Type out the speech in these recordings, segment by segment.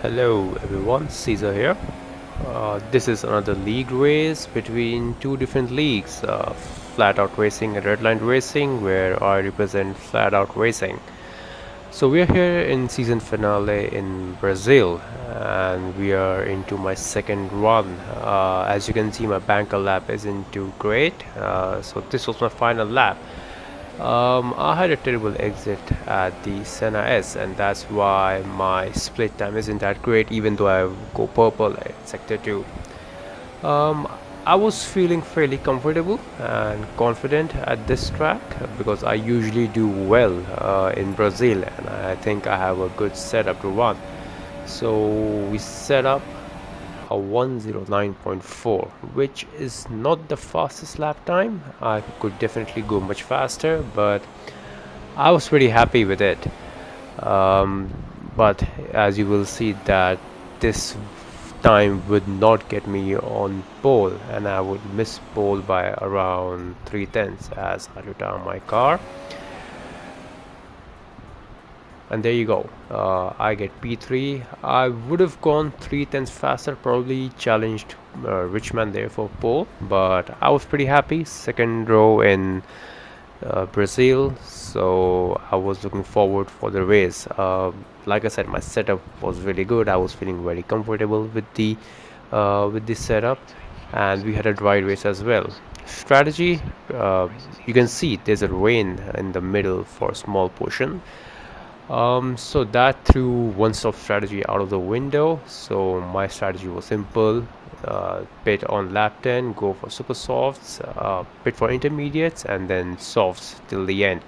Hello everyone, Caesar here. This is another league race between two different leagues, Flat Out Racing and Redline Racing, where I represent Flat Out Racing. So we are here in season finale in Brazil, and we are into my second run. As you can see, my banker lap isn't too great, so this was my final lap. I had a terrible exit at the Senna S, and that's why my split time isn't that great, even though I go purple at sector 2. Um, I was feeling fairly comfortable and confident at this track because I usually do well in Brazil, and I think I have a good setup to run. So we set up a 109.4, which is not the fastest lap time. I could definitely go much faster, but I was pretty happy with it. Um, but as you will see that this time would not get me on pole, and I would miss pole by around 3 tenths as I retire my car. And there you go. I get P3. I would have gone 3 tenths faster, probably challenged Richman there for pole, but I was pretty happy. Second row in Brazil, so I was looking forward for the race. Like I said, my setup was really good. I was feeling very comfortable with the setup, and we had a dry race as well. Strategy, you can see there's a rain in the middle for a small portion. So that threw one stop strategy out of the window. So my strategy was simple: pit on lap 10, go for super softs, pit for intermediates, and then softs till the end.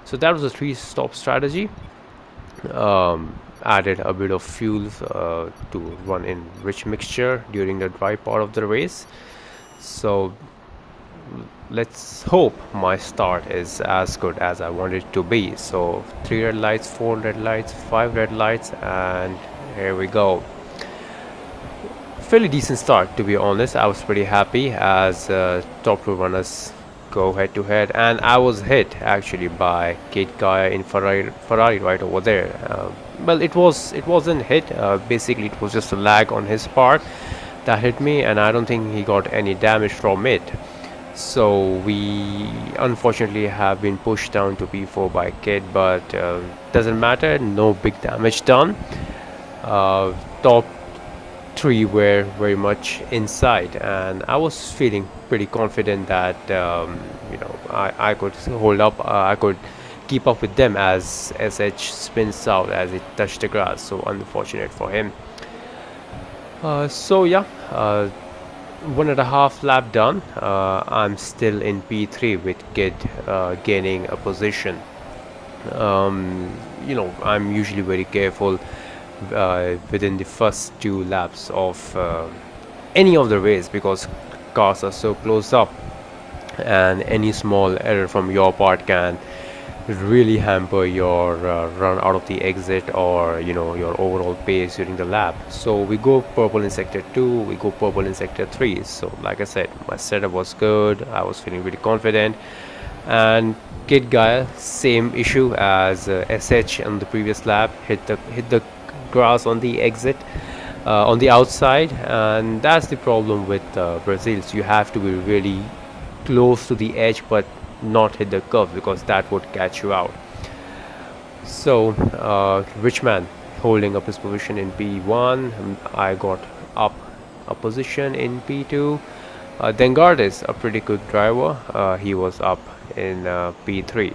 So that was a three stop strategy. Added a bit of fuel to run in rich mixture during the dry part of the race. So let's hope my start is as good as I want it to be. So 3 red lights, 4 red lights, 5 red lights, and here we go. Fairly decent start, to be honest. I was pretty happy as top two runners go head to head, and I was hit actually by Kate Gaia in Ferrari right over there. Well, it wasn't hit. Basically, it was just a lag on his part that hit me, and I don't think he got any damage from it. So we unfortunately have been pushed down to P4 by Kid, but doesn't matter. No big damage done. Top three were very much inside, and I was feeling pretty confident that I could hold up. I could keep up with them as SH spins out as it touched the grass. So unfortunate for him. So yeah. 1.5 lap done. I'm still in P3 with Kid gaining a position. I'm usually very careful within the first 2 laps of any of the race because cars are so close up, and any small error from your part can really hamper your run out of the exit, or your overall pace during the lap. So we go purple in sector 2, we go purple in sector 3. So like I said, my setup was good. I was feeling really confident. And Kid Gaia, same issue as SH on the previous lap, hit the grass on the exit, on the outside, and that's the problem with Brazil. So you have to be really close to the edge, but not hit the curve because that would catch you out. So Richman holding up his position in P1. I got up a position in P2. Dengard is a pretty good driver. He was up in P3.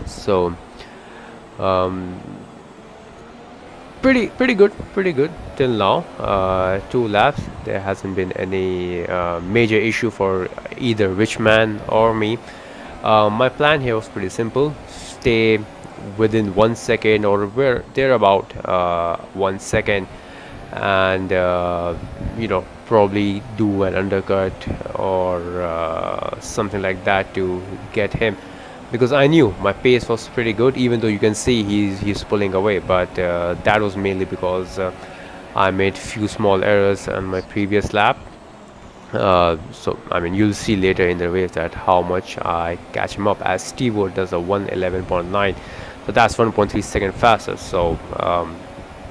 So um, pretty good till now. 2 laps. There hasn't been any major issue for either Richman or me. My plan here was pretty simple: stay within 1 second or where there about 1 second, and probably do an undercut or something like that to get him, because I knew my pace was pretty good. Even though you can see he's pulling away, but that was mainly because I made few small errors on my previous lap. So I mean, you'll see later in the race that how much I catch him up, as Steve Wood does a 111.9, so that's 1.3 second faster. So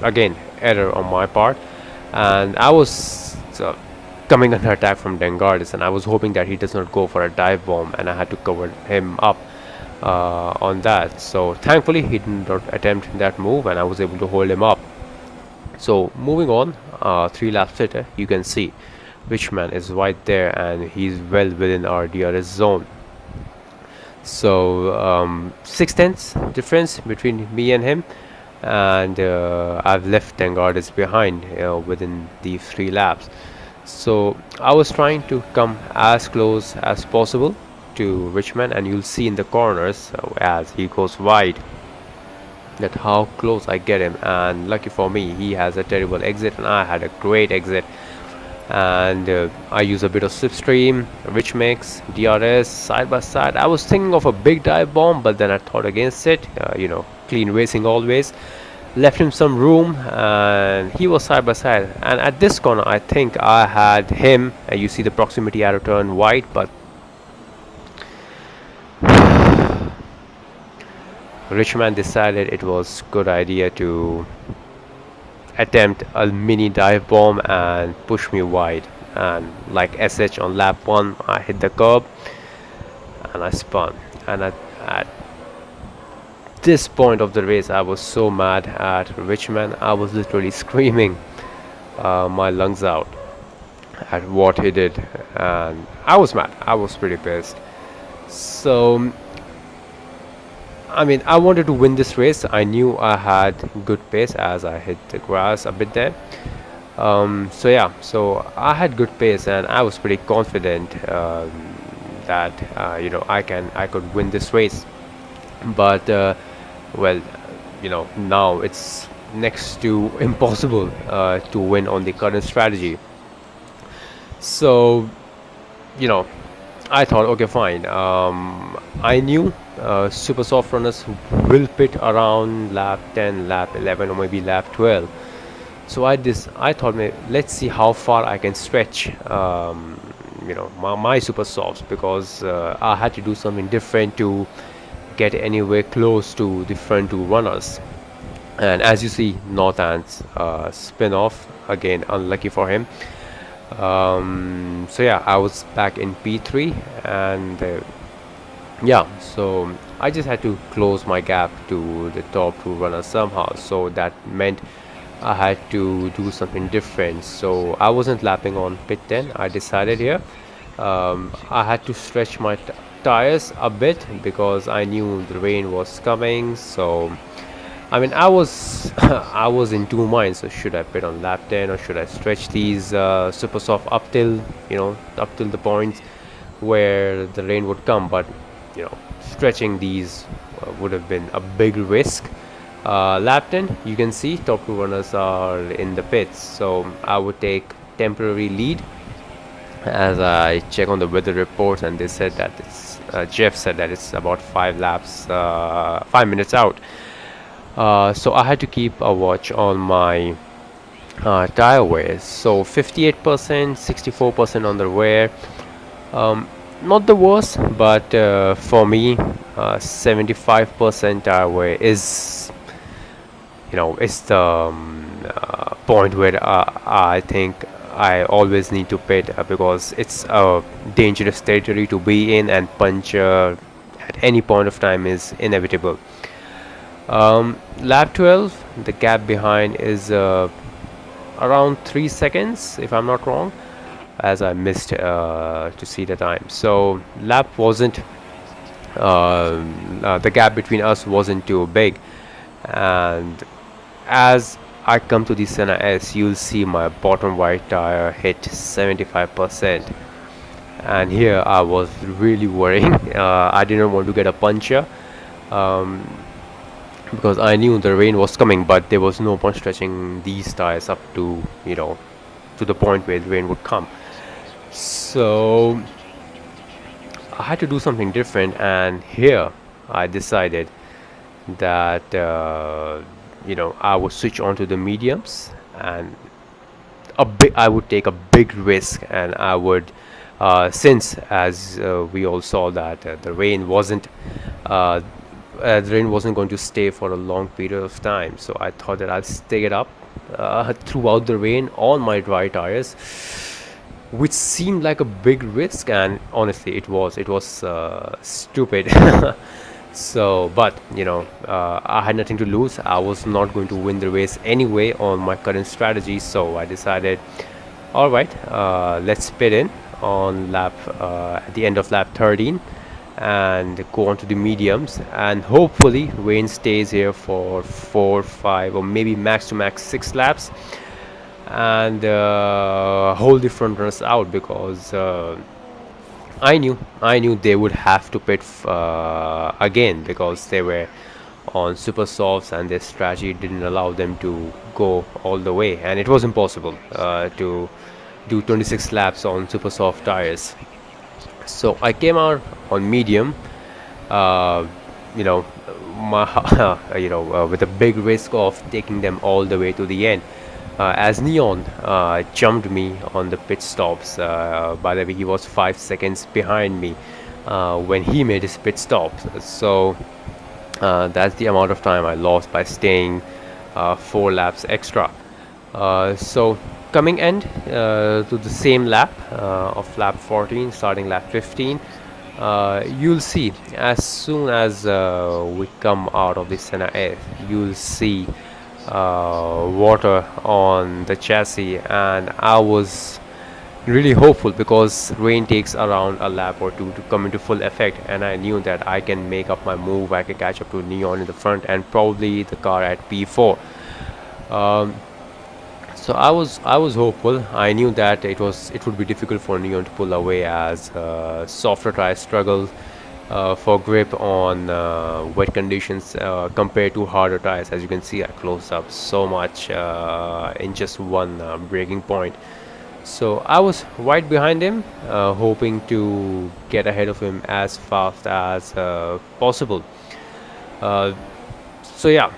again, error on my part, and I was coming under attack from Dengardis, and I was hoping that he does not go for a dive bomb, and I had to cover him up on that. So thankfully he did not attempt that move, and I was able to hold him up. So moving on, 3 laps later, you can see Witchman is right there, and he's well within our DRS zone. So 6 tenths difference between me and him, and I've left Dengardis behind within these 3 laps. So I was trying to come as close as possible to Richmond, and you'll see in the corners as he goes wide that how close I get him. And lucky for me, he has a terrible exit and I had a great exit, and I use a bit of slipstream, rich mix, DRS, side by side. I was thinking of a big dive bomb, but then I thought against it. Clean racing always. Left him some room, and he was side by side. And at this corner, I think I had him. You see the proximity arrow turn white, but Richman decided it was good idea to attempt a mini dive bomb and push me wide. And like SH on lap 1, I hit the curb and I spun. And at this point of the race, I was so mad at Richman. I was literally screaming my lungs out at what he did, and I was mad. I was pretty pissed. So I mean, I wanted to win this race. I knew I had good pace as I hit the grass a bit there. So yeah, so I had good pace, and I was pretty confident that I could win this race. But well, now it's next to impossible to win on the current strategy. So I thought, okay, fine. I knew super soft runners will pit around lap 10, lap 11, or maybe lap 12. So I thought, let's see how far I can stretch my super softs, because I had to do something different to get anywhere close to the front 2 runners. And as you see, Northant's spin off again, unlucky for him. So yeah, I was back in P3, and yeah, so I just had to close my gap to the top 2 runners somehow. So that meant I had to do something different. So I wasn't lapping on pit 10. I decided here I had to stretch my tires a bit because I knew the rain was coming. So I mean, I was I was in 2 minds. So should I pit on lap 10, or should I stretch these super soft up till the points where the rain would come? But stretching these would have been a big risk. Lap 10, you can see top 2 runners are in the pits, so I would take temporary lead as I check on the weather reports, and they said that it's Jeff said that it's about 5 minutes out. So I had to keep a watch on my tire wear. So 58%, 64% on the wear. Not the worst, but for me, 75% tire wear is the point where I think I always need to pit, because it's a dangerous territory to be in, and puncture at any point of time is inevitable. Lap 12, the gap behind is around 3 seconds, if I'm not wrong, as I missed to see the time. So lap wasn't the gap between us wasn't too big, and as I come to the Senna S, you'll see my bottom right tire hit 75%, and here I was really worrying. I didn't want to get a puncture because I knew the rain was coming, but there was no point stretching these tires up to to the point where the rain would come. So I had to do something different, and here I decided that I would switch on to the mediums, and I would take a big risk, and I would since as we all saw that the rain wasn't going to stay for a long period of time. So I thought that I'll stick it up throughout the rain on my dry tires, which seemed like a big risk, and honestly it was stupid. So but I had nothing to lose. I was not going to win the race anyway on my current strategy, so I decided, all right, let's pit in on lap at the end of lap 13 and go on to the mediums, and hopefully rain stays here for 4 5 or maybe max to max 6 laps, and hold the front runners out, because I knew they would have to pit again, because they were on super softs and their strategy didn't allow them to go all the way, and it was impossible to do 26 laps on super soft tires. So I came out on medium, uh, you know, with a big risk of taking them all the way to the end. As Neon jumped me on the pit stops. By the way, he was 5 seconds behind me when he made his pit stops. So that's the amount of time I lost by staying 4 laps extra. So coming end to the same lap of lap 14, starting lap 15, you'll see as soon as we come out of the Senna F, you'll see water on the chassis, and I was really hopeful because rain takes around a lap or two to come into full effect, and I knew that I can make up my move. I can catch up to Neon in the front and probably the car at P4. Um, so I was hopeful. I knew that it would be difficult for Neon to pull away, as softer tires struggle for grip on wet conditions compared to harder tires. As you can see, I closed up so much in just one braking point. So I was right behind him, hoping to get ahead of him as fast as possible. Uh, so yeah,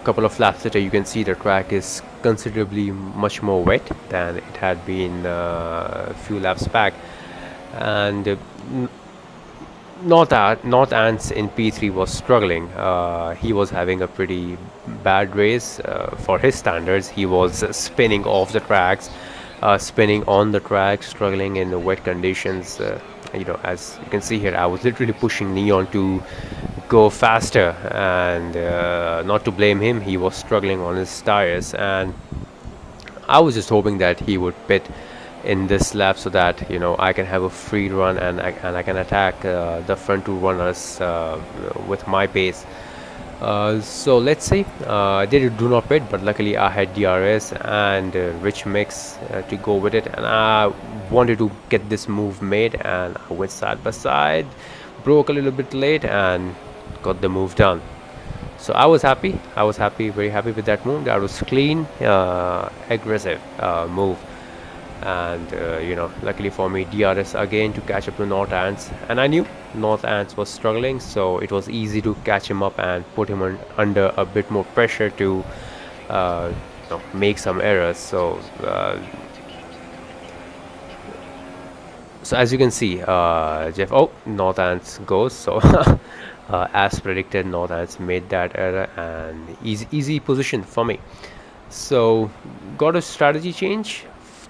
couple of laps later, you can see the track is considerably much more wet than it had been a few laps back, and North Ants in P3 was struggling. He was having a pretty bad race for his standards. He was spinning off the tracks, spinning on the track, struggling in the wet conditions. As you can see here, I was literally pushing Neon to go faster, and not to blame him, he was struggling on his tires, and I was just hoping that he would pit in this lap so that I can have a free run, and I can attack the front two runners with my pace. So let's say I did do not pit, but luckily I had DRS and rich mix to go with it, and I wanted to get this move made, and I went side by side, broke a little bit late, and got the move done. So I was happy. I was happy, very happy with that move. That was clean, aggressive move, and luckily for me, DRS again to catch up to North Ants, and I knew North Ants was struggling, so it was easy to catch him up and put him under a bit more pressure to make some errors. So as you can see, Jeff, oh, North Ants goes. So as predicted, North Ants made that error, and easy position for me. So got a strategy change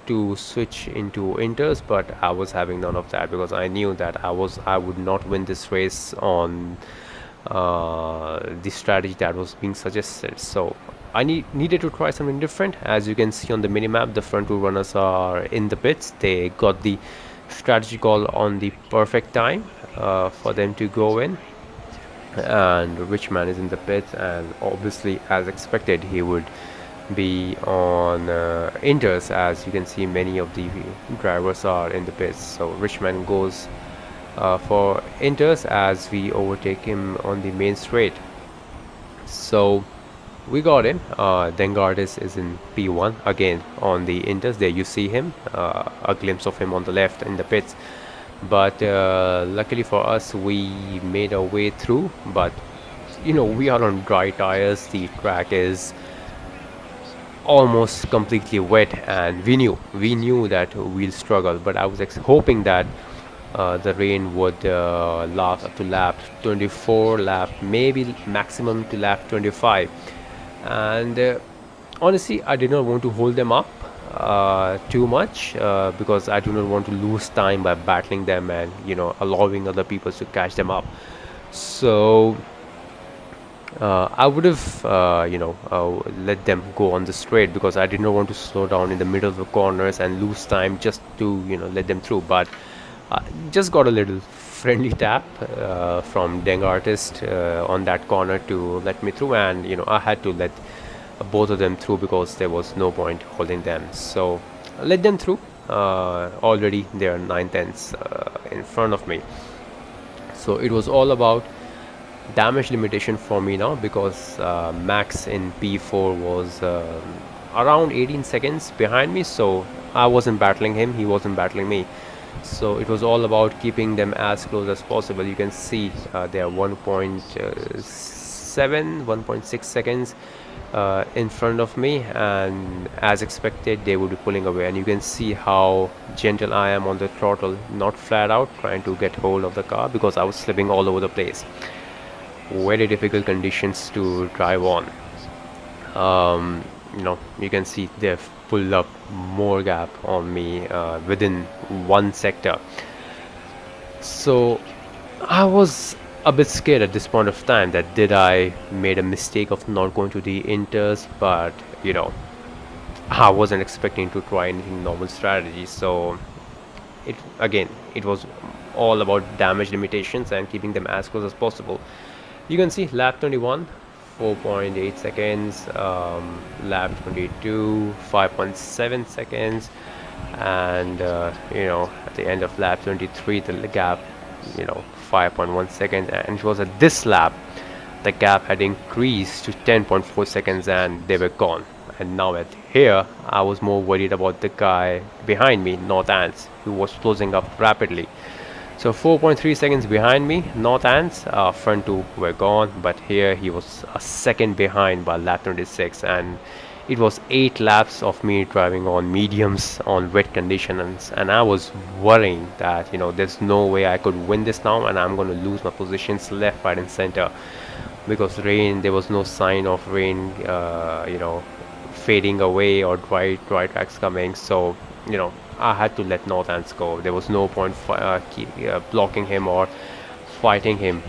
to switch into inters, but I was having none of that because I knew that I would not win this race on the strategy that was being suggested. So I needed to try something different. As you can see on the minimap, the front two runners are in the pits. They got the strategy call on the perfect time for them to go in, and Richman is in the pits, and obviously as expected he would be on inters. As you can see, many of the drivers are in the pits, so Richman goes for inters as we overtake him on the main straight. So we got him. Dengardis is in P1 again on the inters. There you see him, a glimpse of him on the left in the pits, but luckily for us we made our way through. But we are on dry tires, the track is almost completely wet, and we knew that we'll struggle, but I was hoping that the rain would last up to lap 24, lap maybe maximum to lap 25, And honestly, I did not want to hold them up too much because I do not want to lose time by battling them and allowing other people to catch them up. So I would have let them go on the straight because I did not want to slow down in the middle of the corners and lose time just to let them through. But just got a little friendly tap from Deng Artist on that corner to let me through, and I had to let both of them through because there was no point holding them. So I let them through. Already they are 9 tenths in front of me. So it was all about damage limitation for me now because Max in P4 was around 18 seconds behind me, so I wasn't battling him, he wasn't battling me. So it was all about keeping them as close as possible. You can see they are 1.7, 1.6 seconds in front of me, and as expected they would be pulling away, and you can see how gentle I am on the throttle, not flat out trying to get hold of the car because I was slipping all over the place. Very difficult conditions to drive on. You can see they've pulled up more gap on me within one sector. So I was a bit scared at this point of time that did I made a mistake of not going to the inters, but I wasn't expecting to try anything normal strategy. So it was all about damage limitations and keeping them as close as possible. You can see lap 21, 4.8 seconds, lap 22, 5.7 seconds, and at the end of lap 23 the gap 5.1 seconds, and it was at this lap the gap had increased to 10.4 seconds and they were gone. And now at here I was more worried about the guy behind me, North Ants, who was closing up rapidly. So 4.3 seconds behind me, North Ants, front two were gone, but here he was a second behind by lap 26, and it was 8 laps of me driving on mediums on wet conditions, and I was worrying that there's no way I could win this now, and I'm going to lose my positions left, right, and center because rain. There was no sign of rain, fading away or dry tracks coming. So I had to let North Ants go. There was no point keep blocking him or fighting him.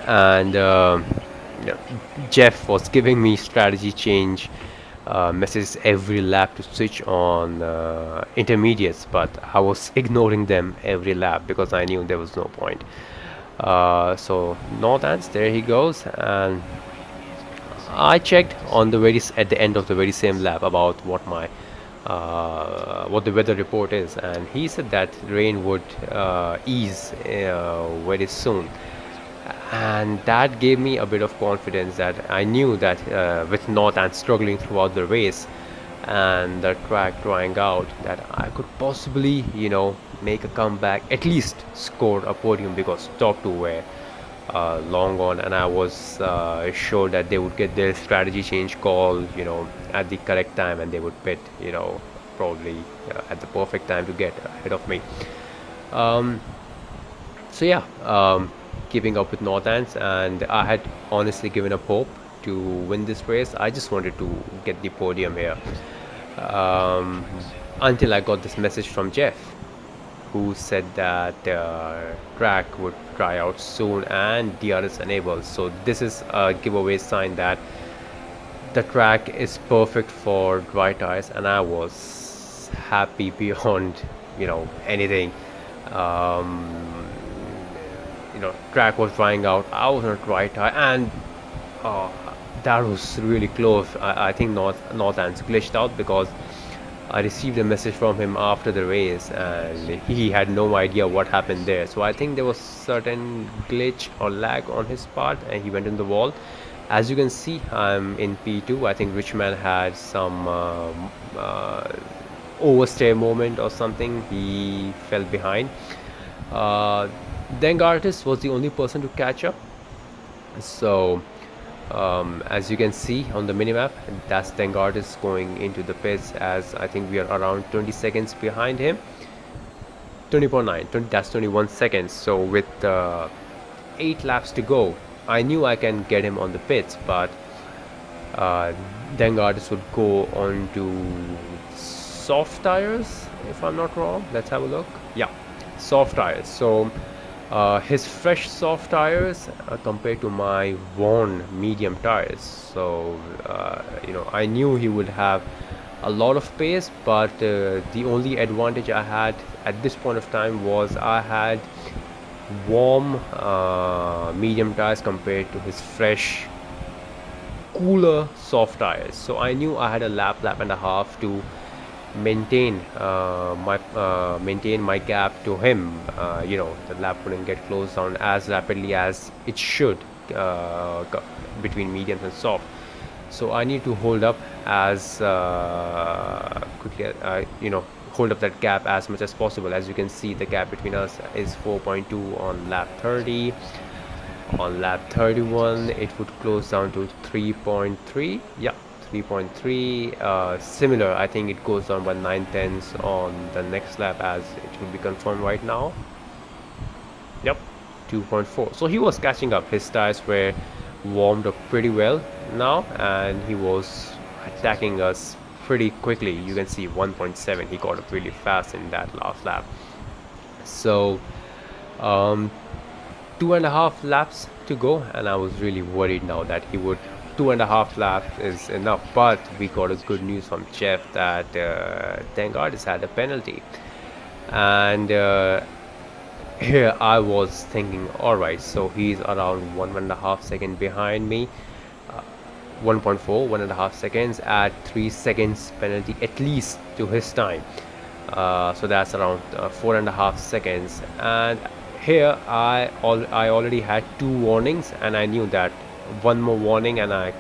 And Jeff was giving me strategy change messages every lap to switch on intermediates, but I was ignoring them every lap because I knew there was no point. So North Ants, there he goes, and I checked on at the end of the very same lap about what the weather report is, and he said that rain would ease very soon, and that gave me a bit of confidence that I knew that with North and struggling throughout the race and the track drying out, that I could possibly make a comeback, at least score a podium, because top two were long gone, and I was sure that they would get their strategy change call at the correct time, and they would pit probably at the perfect time to get ahead of me. um, so yeah, keeping up with North Ants, and I had honestly given up hope to win this race. I just wanted to get the podium here, um, until I got this message from Jeff, who said that track would try out soon and DRS enabled. So this is a giveaway sign that the track is perfect for dry tires, and I was happy beyond anything. um, Track was drying out, I was on a dry tire, and uh, that was really close. I think North Ants glitched out because I received a message from him after the race, and he had no idea what happened there. So I think there was certain glitch or lag on his part, and he went in the wall. As you can see, I'm in P2. I think Richman had some overstay moment or something. He fell behind. Uh, Deng Artist was the only person to catch up. So as you can see on the minimap, that's Deng Artist going into the pits, as I think we are around 20 seconds behind him. 20.9, that's 21 seconds. So with 8 laps to go, I knew I can get him on the pits, but uh, then artists would go on to soft tires, if I'm not wrong. Let's have a look. Yeah, soft tires. So his fresh soft tires compared to my worn medium tires. So I knew he would have a lot of pace, but the only advantage I had at this point of time was I had warm medium tires compared to his fresh cooler soft tires. So I knew I had a lap and a half to maintain my gap to him. The lap wouldn't get closed down as rapidly as it should between mediums and soft. So I need to hold up as quickly, hold up that gap as much as possible. As you can see, the gap between us is 4.2 on lap 30. On lap 31, it would close down to 3.3. Yeah, 3.3. Similar, I think it goes down by 9/10 on the next lap, as it will be confirmed right now. Yep, 2.4. So he was catching up. His tires were warmed up pretty well now, and he was attacking us pretty quickly. You can see 1.7. He got up really fast in that last lap. So, 2.5 laps to go, and I was really worried now that he would 2.5 laps is enough. But we got a good news from Jeff that Tengardis had a penalty, and here I was thinking, all right, so he's around 1.5 seconds behind me. 1.4, 1.5 seconds at 3 seconds penalty at least to his time. So that's around 4.5 seconds, and here I already had 2 warnings, and I knew that one more warning and I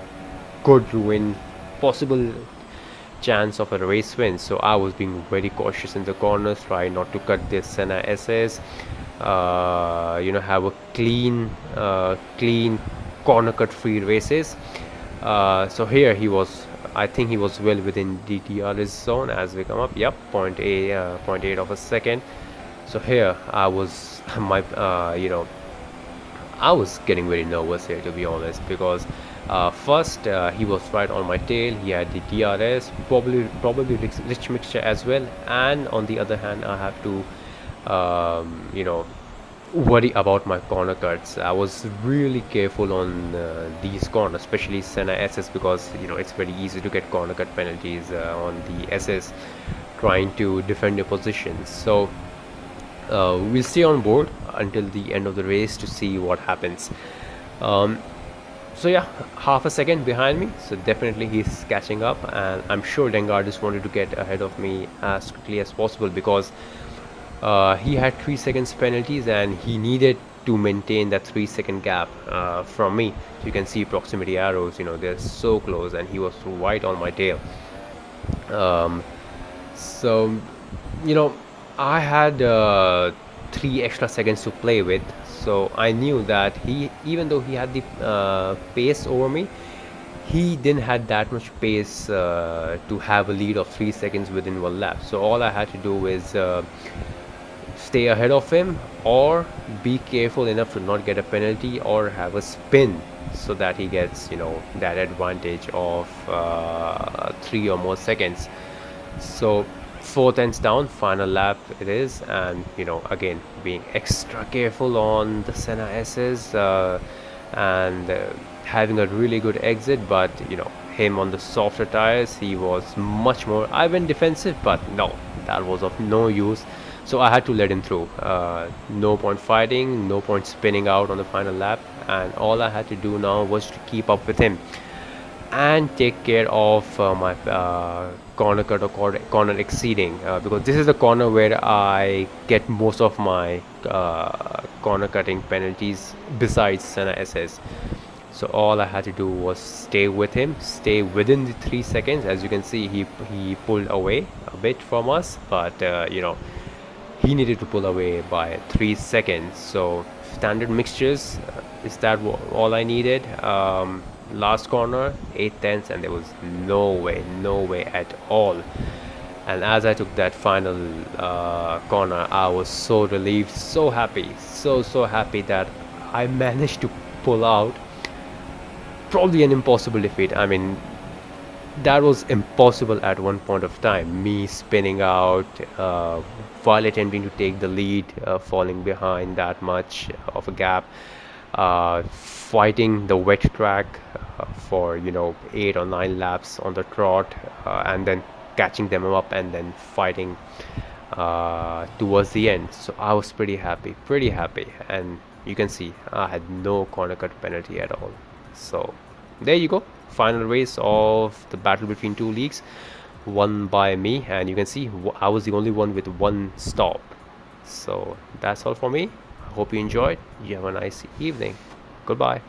could ruin possible chance of a race win. So I was being very cautious in the corners, try not to cut this Senna SS, have a clean corner cut free races. So here I think he was well within the DRS zone as we come up. Yep, 0.8 of a second. So here I was I was getting very nervous here, to be honest, because first he was right on my tail. He had the DRS, probably rich mixture as well, and on the other hand I have to worry about my corner cuts. I was really careful on these corners, especially Senna SS, because it's very easy to get corner cut penalties on the SS trying to defend your positions. So we'll stay on board until the end of the race to see what happens. So yeah, half a second behind me, so definitely he's catching up, and I'm sure Dengardis wanted to get ahead of me as quickly as possible, because he had 3 seconds penalties and he needed to maintain that 3 second gap from me. So you can see proximity arrows, they're so close, and he was right on my tail. So I had 3 extra seconds to play with, so I knew that even though he had the pace over me, he didn't had that much pace to have a lead of 3 seconds within 1 lap. So all I had to do is stay ahead of him, or be careful enough to not get a penalty or have a spin, so that he gets that advantage of 3 or more seconds. So 4/10 down, final lap it is, and again being extra careful on the Senna SS, and having a really good exit. But him on the softer tires, he was much more. I went defensive, but no, that was of no use. So I had to let him through. No point fighting, no point spinning out on the final lap, and all I had to do now was to keep up with him and take care of my corner cut or corner exceeding, because this is the corner where I get most of my corner cutting penalties besides Senna SS. So all I had to do was stay with him, stay within the 3 seconds. As you can see, he pulled away a bit from us, but he needed to pull away by 3 seconds. So standard mixtures, is that all I needed? Last corner, 8/10, and there was no way at all. And as I took that final corner, I was so relieved, so happy, so happy that I managed to pull out probably an impossible defeat. I mean, that was impossible at one point of time. Me spinning out while attempting to take the lead, falling behind that much of a gap, fighting the wet track for 8 or 9 laps on the trot, and then catching them up and then fighting towards the end. So I was pretty happy, and you can see I had no corner cut penalty at all. So there you go, final race of the battle between two leagues, won by me, and you can see I was the only one with one stop. So that's all for me. I hope you enjoyed. You have a nice evening. Goodbye.